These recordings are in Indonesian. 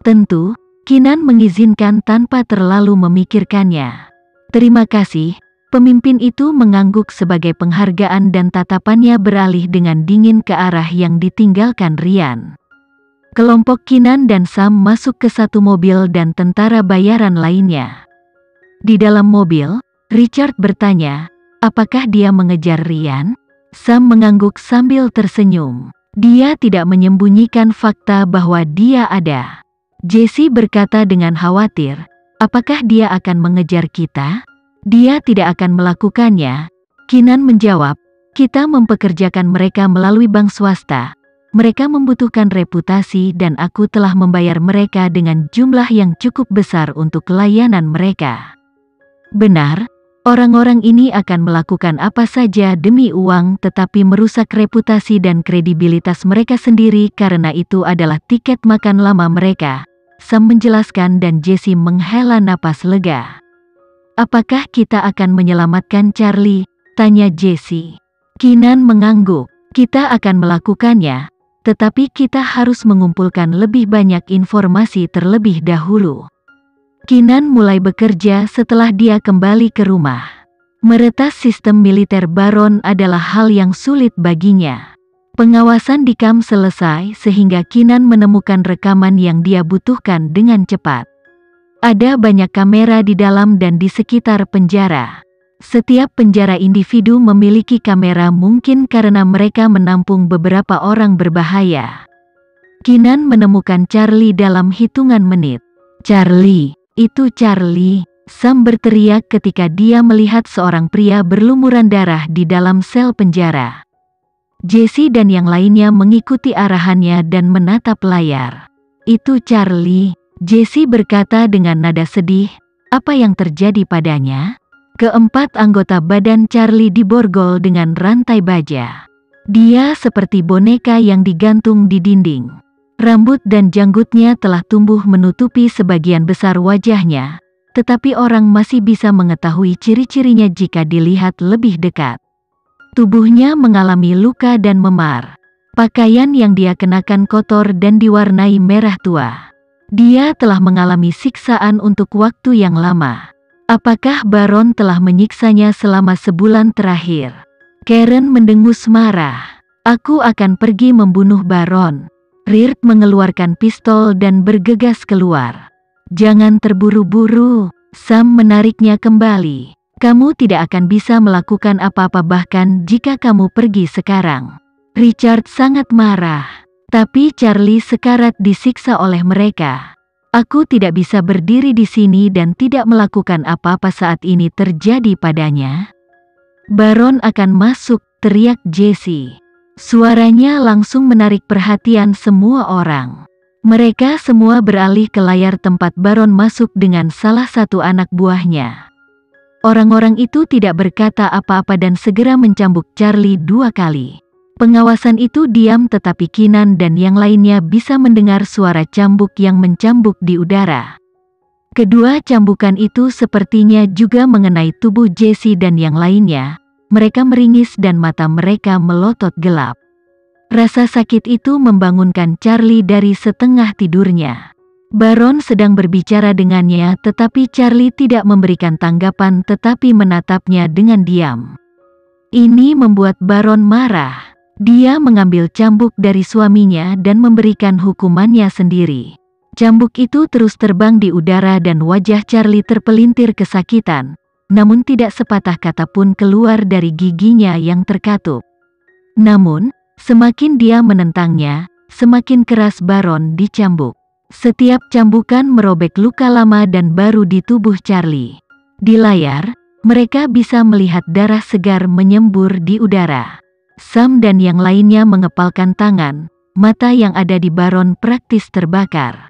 Tentu, Kinan mengizinkan tanpa terlalu memikirkannya. Terima kasih, pemimpin itu mengangguk sebagai penghargaan dan tatapannya beralih dengan dingin ke arah yang ditinggalkan Ryan. Kelompok Kinan dan Sam masuk ke satu mobil dan tentara bayaran lainnya. Di dalam mobil, Richard bertanya, apakah dia mengejar Ryan? Sam mengangguk sambil tersenyum. Dia tidak menyembunyikan fakta bahwa dia ada. Jesse berkata dengan khawatir, apakah dia akan mengejar kita? Dia tidak akan melakukannya. Kinan menjawab, kita mempekerjakan mereka melalui bank swasta. Mereka membutuhkan reputasi dan aku telah membayar mereka dengan jumlah yang cukup besar untuk layanan mereka. Benar, orang-orang ini akan melakukan apa saja demi uang tetapi merusak reputasi dan kredibilitas mereka sendiri karena itu adalah tiket makan lama mereka. Sam menjelaskan dan Jesse menghela napas lega. Apakah kita akan menyelamatkan Charlie? Tanya Jesse. Kinan mengangguk. Kita akan melakukannya, tetapi kita harus mengumpulkan lebih banyak informasi terlebih dahulu. Kinan mulai bekerja setelah dia kembali ke rumah. Meretas sistem militer Baron adalah hal yang sulit baginya. Pengawasan di kamp selesai sehingga Kinan menemukan rekaman yang dia butuhkan dengan cepat. Ada banyak kamera di dalam dan di sekitar penjara. Setiap penjara individu memiliki kamera mungkin karena mereka menampung beberapa orang berbahaya. Kinan menemukan Charlie dalam hitungan menit. Charlie, itu Charlie, Sam berteriak ketika dia melihat seorang pria berlumuran darah di dalam sel penjara. Jesse dan yang lainnya mengikuti arahannya dan menatap layar. Itu Charlie, Jesse berkata dengan nada sedih, apa yang terjadi padanya? Keempat anggota badan Charlie diborgol dengan rantai baja. Dia seperti boneka yang digantung di dinding. Rambut dan janggutnya telah tumbuh menutupi sebagian besar wajahnya, tetapi orang masih bisa mengetahui ciri-cirinya jika dilihat lebih dekat. Tubuhnya mengalami luka dan memar. Pakaian yang dia kenakan kotor dan diwarnai merah tua. Dia telah mengalami siksaan untuk waktu yang lama. Apakah Baron telah menyiksanya selama sebulan terakhir? Karen mendengus marah. Aku akan pergi membunuh Baron. Rirt mengeluarkan pistol dan bergegas keluar. Jangan terburu-buru. Sam menariknya kembali. Kamu tidak akan bisa melakukan apa-apa bahkan jika kamu pergi sekarang. Richard sangat marah. Tapi Charlie sekarat disiksa oleh mereka. Aku tidak bisa berdiri di sini dan tidak melakukan apa-apa saat ini terjadi padanya. Baron akan masuk, teriak Jesse. Suaranya langsung menarik perhatian semua orang. Mereka semua beralih ke layar tempat Baron masuk dengan salah satu anak buahnya. Orang-orang itu tidak berkata apa-apa dan segera mencambuk Charlie 2 kali. Pengawasan itu diam tetapi Kinan dan yang lainnya bisa mendengar suara cambuk yang mencambuk di udara. Kedua cambukan itu sepertinya juga mengenai tubuh Jesse dan yang lainnya. Mereka meringis dan mata mereka melotot gelap. Rasa sakit itu membangunkan Charlie dari setengah tidurnya. Baron sedang berbicara dengannya tetapi Charlie tidak memberikan tanggapan tetapi menatapnya dengan diam. Ini membuat Baron marah. Dia mengambil cambuk dari suaminya dan memberikan hukumannya sendiri. Cambuk itu terus terbang di udara dan wajah Charlie terpelintir kesakitan, namun tidak sepatah kata pun keluar dari giginya yang terkatup. Namun, semakin dia menentangnya, semakin keras Baron dicambuk. Setiap cambukan merobek luka lama dan baru di tubuh Charlie. Di layar, mereka bisa melihat darah segar menyembur di udara. Sam dan yang lainnya mengepalkan tangan, mata yang ada di Baron praktis terbakar.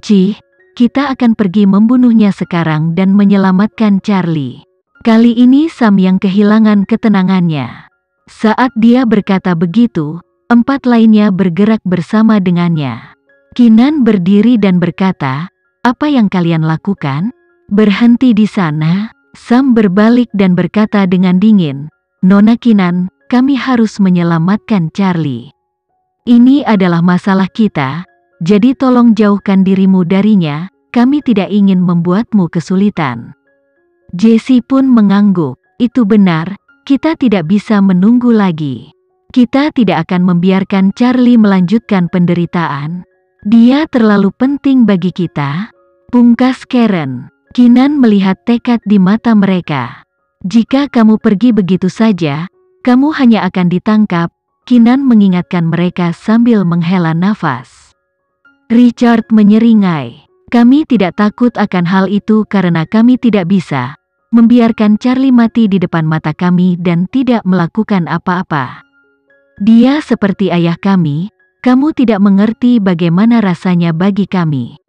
Cih, kita akan pergi membunuhnya sekarang dan menyelamatkan Charlie. Kali ini Sam yang kehilangan ketenangannya. Saat dia berkata begitu, 4 lainnya bergerak bersama dengannya. Kinan berdiri dan berkata, apa yang kalian lakukan? Berhenti di sana. Sam berbalik dan berkata dengan dingin, Nona Kinan, kami harus menyelamatkan Charlie. Ini adalah masalah kita. Jadi tolong jauhkan dirimu darinya, kami tidak ingin membuatmu kesulitan. Jessie pun mengangguk. Itu benar, kita tidak bisa menunggu lagi. Kita tidak akan membiarkan Charlie melanjutkan penderitaan. Dia terlalu penting bagi kita. Pungkas Karen. Keenan melihat tekad di mata mereka. Jika kamu pergi begitu saja, kamu hanya akan ditangkap. Keenan mengingatkan mereka sambil menghela nafas. Richard menyeringai. Kami tidak takut akan hal itu karena kami tidak bisa membiarkan Charlie mati di depan mata kami dan tidak melakukan apa-apa. Dia seperti ayah kami, kamu tidak mengerti bagaimana rasanya bagi kami.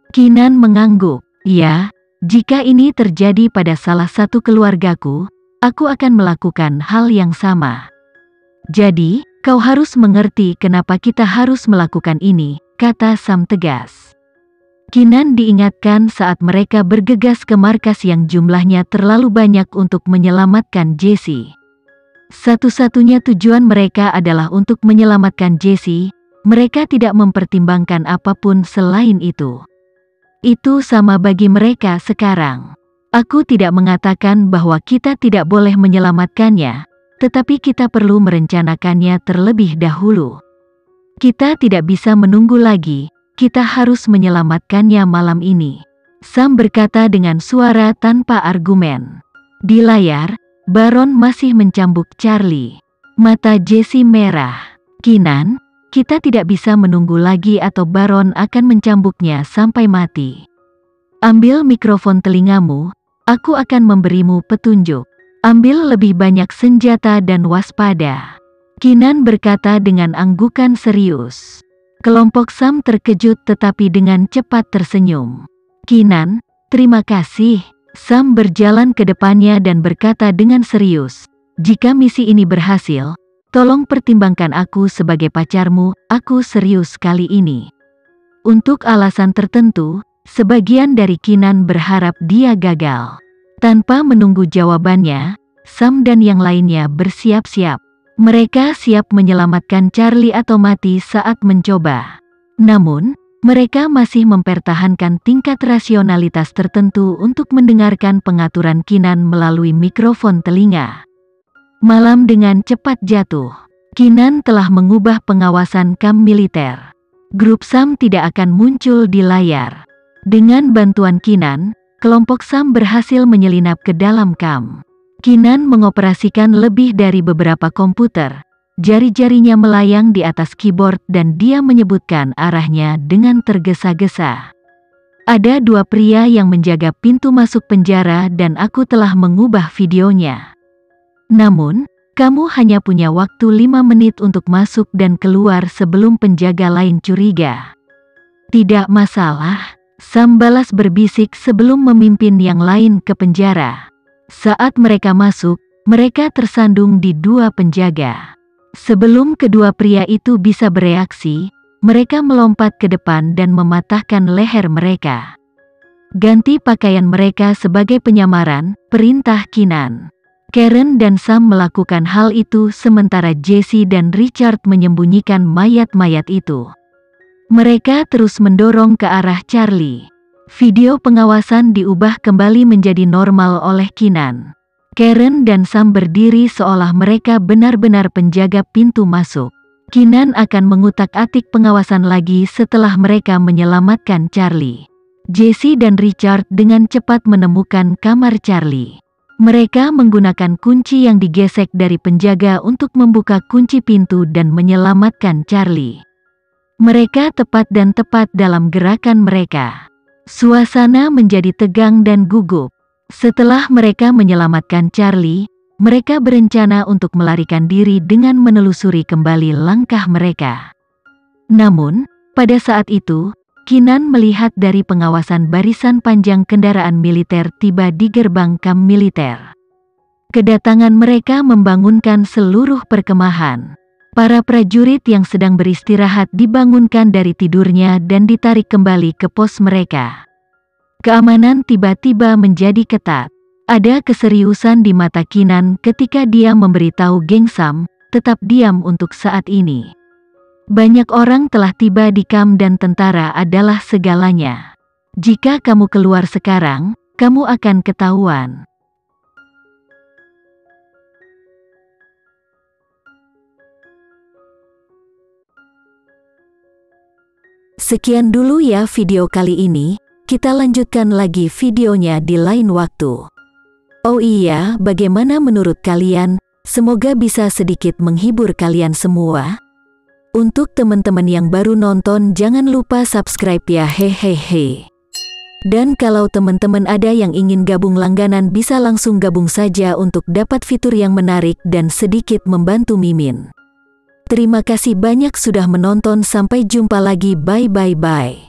Keenan mengangguk. Ya, jika ini terjadi pada salah satu keluargaku, aku akan melakukan hal yang sama. Jadi, kau harus mengerti kenapa kita harus melakukan ini, kata Sam tegas. Keenan diingatkan saat mereka bergegas ke markas yang jumlahnya terlalu banyak untuk menyelamatkan Jessie. Satu-satunya tujuan mereka adalah untuk menyelamatkan Jessie, mereka tidak mempertimbangkan apapun selain itu. Itu sama bagi mereka sekarang. Aku tidak mengatakan bahwa kita tidak boleh menyelamatkannya, tetapi kita perlu merencanakannya terlebih dahulu. Kita tidak bisa menunggu lagi, kita harus menyelamatkannya malam ini. Sam berkata dengan suara tanpa argumen. Di layar, Baron masih mencambuk Charlie. Mata Jessie merah. Keenan, kita tidak bisa menunggu lagi atau Baron akan mencambuknya sampai mati. Ambil mikrofon telingamu, aku akan memberimu petunjuk. Ambil lebih banyak senjata dan waspada. Keenan berkata dengan anggukan serius. Kelompok Sam terkejut tetapi dengan cepat tersenyum. Keenan, terima kasih. Sam berjalan ke depannya dan berkata dengan serius, jika misi ini berhasil, tolong pertimbangkan aku sebagai pacarmu, aku serius kali ini. Untuk alasan tertentu, sebagian dari Keenan berharap dia gagal. Tanpa menunggu jawabannya, Sam dan yang lainnya bersiap-siap. Mereka siap menyelamatkan Charlie atau mati saat mencoba. Namun, mereka masih mempertahankan tingkat rasionalitas tertentu untuk mendengarkan pengaturan Keenan melalui mikrofon telinga. Malam dengan cepat jatuh. Keenan telah mengubah pengawasan kamp militer. Grup Sam tidak akan muncul di layar. Dengan bantuan Keenan, kelompok Sam berhasil menyelinap ke dalam kamp. Keenan mengoperasikan lebih dari beberapa komputer. Jari-jarinya melayang di atas keyboard dan dia menyebutkan arahnya dengan tergesa-gesa. Ada dua pria yang menjaga pintu masuk penjara dan aku telah mengubah videonya. Namun, kamu hanya punya waktu 5 menit untuk masuk dan keluar sebelum penjaga lain curiga. Tidak masalah. Sam balas berbisik sebelum memimpin yang lain ke penjara. Saat mereka masuk, mereka tersandung di dua penjaga. Sebelum kedua pria itu bisa bereaksi, mereka melompat ke depan dan mematahkan leher mereka. Ganti pakaian mereka sebagai penyamaran, perintah Keenan. Karen dan Sam melakukan hal itu sementara Jessie dan Richard menyembunyikan mayat-mayat itu. Mereka terus mendorong ke arah Charlie. Video pengawasan diubah kembali menjadi normal oleh Keenan. Karen dan Sam berdiri seolah mereka benar-benar penjaga pintu masuk. Keenan akan mengutak-atik pengawasan lagi setelah mereka menyelamatkan Charlie. Jessie dan Richard dengan cepat menemukan kamar Charlie. Mereka menggunakan kunci yang digesek dari penjaga untuk membuka kunci pintu dan menyelamatkan Charlie. Mereka tepat dalam gerakan mereka. Suasana menjadi tegang dan gugup. Setelah mereka menyelamatkan Charlie, mereka berencana untuk melarikan diri dengan menelusuri kembali langkah mereka. Namun, pada saat itu, Keenan melihat dari pengawasan barisan panjang kendaraan militer tiba di gerbang kamp militer. Kedatangan mereka membangunkan seluruh perkemahan. Para prajurit yang sedang beristirahat dibangunkan dari tidurnya dan ditarik kembali ke pos mereka. Keamanan tiba-tiba menjadi ketat. Ada keseriusan di mata Keenan ketika dia memberitahu geng Sam, tetap diam untuk saat ini. Banyak orang telah tiba di kamp dan tentara adalah segalanya. Jika kamu keluar sekarang, kamu akan ketahuan. Sekian dulu ya video kali ini, kita lanjutkan lagi videonya di lain waktu. Oh iya, bagaimana menurut kalian? Semoga bisa sedikit menghibur kalian semua. Untuk teman-teman yang baru nonton, jangan lupa subscribe ya, hehehe. Dan kalau teman-teman ada yang ingin gabung langganan, bisa langsung gabung saja untuk dapat fitur yang menarik dan sedikit membantu Mimin. Terima kasih banyak sudah menonton, sampai jumpa lagi, bye.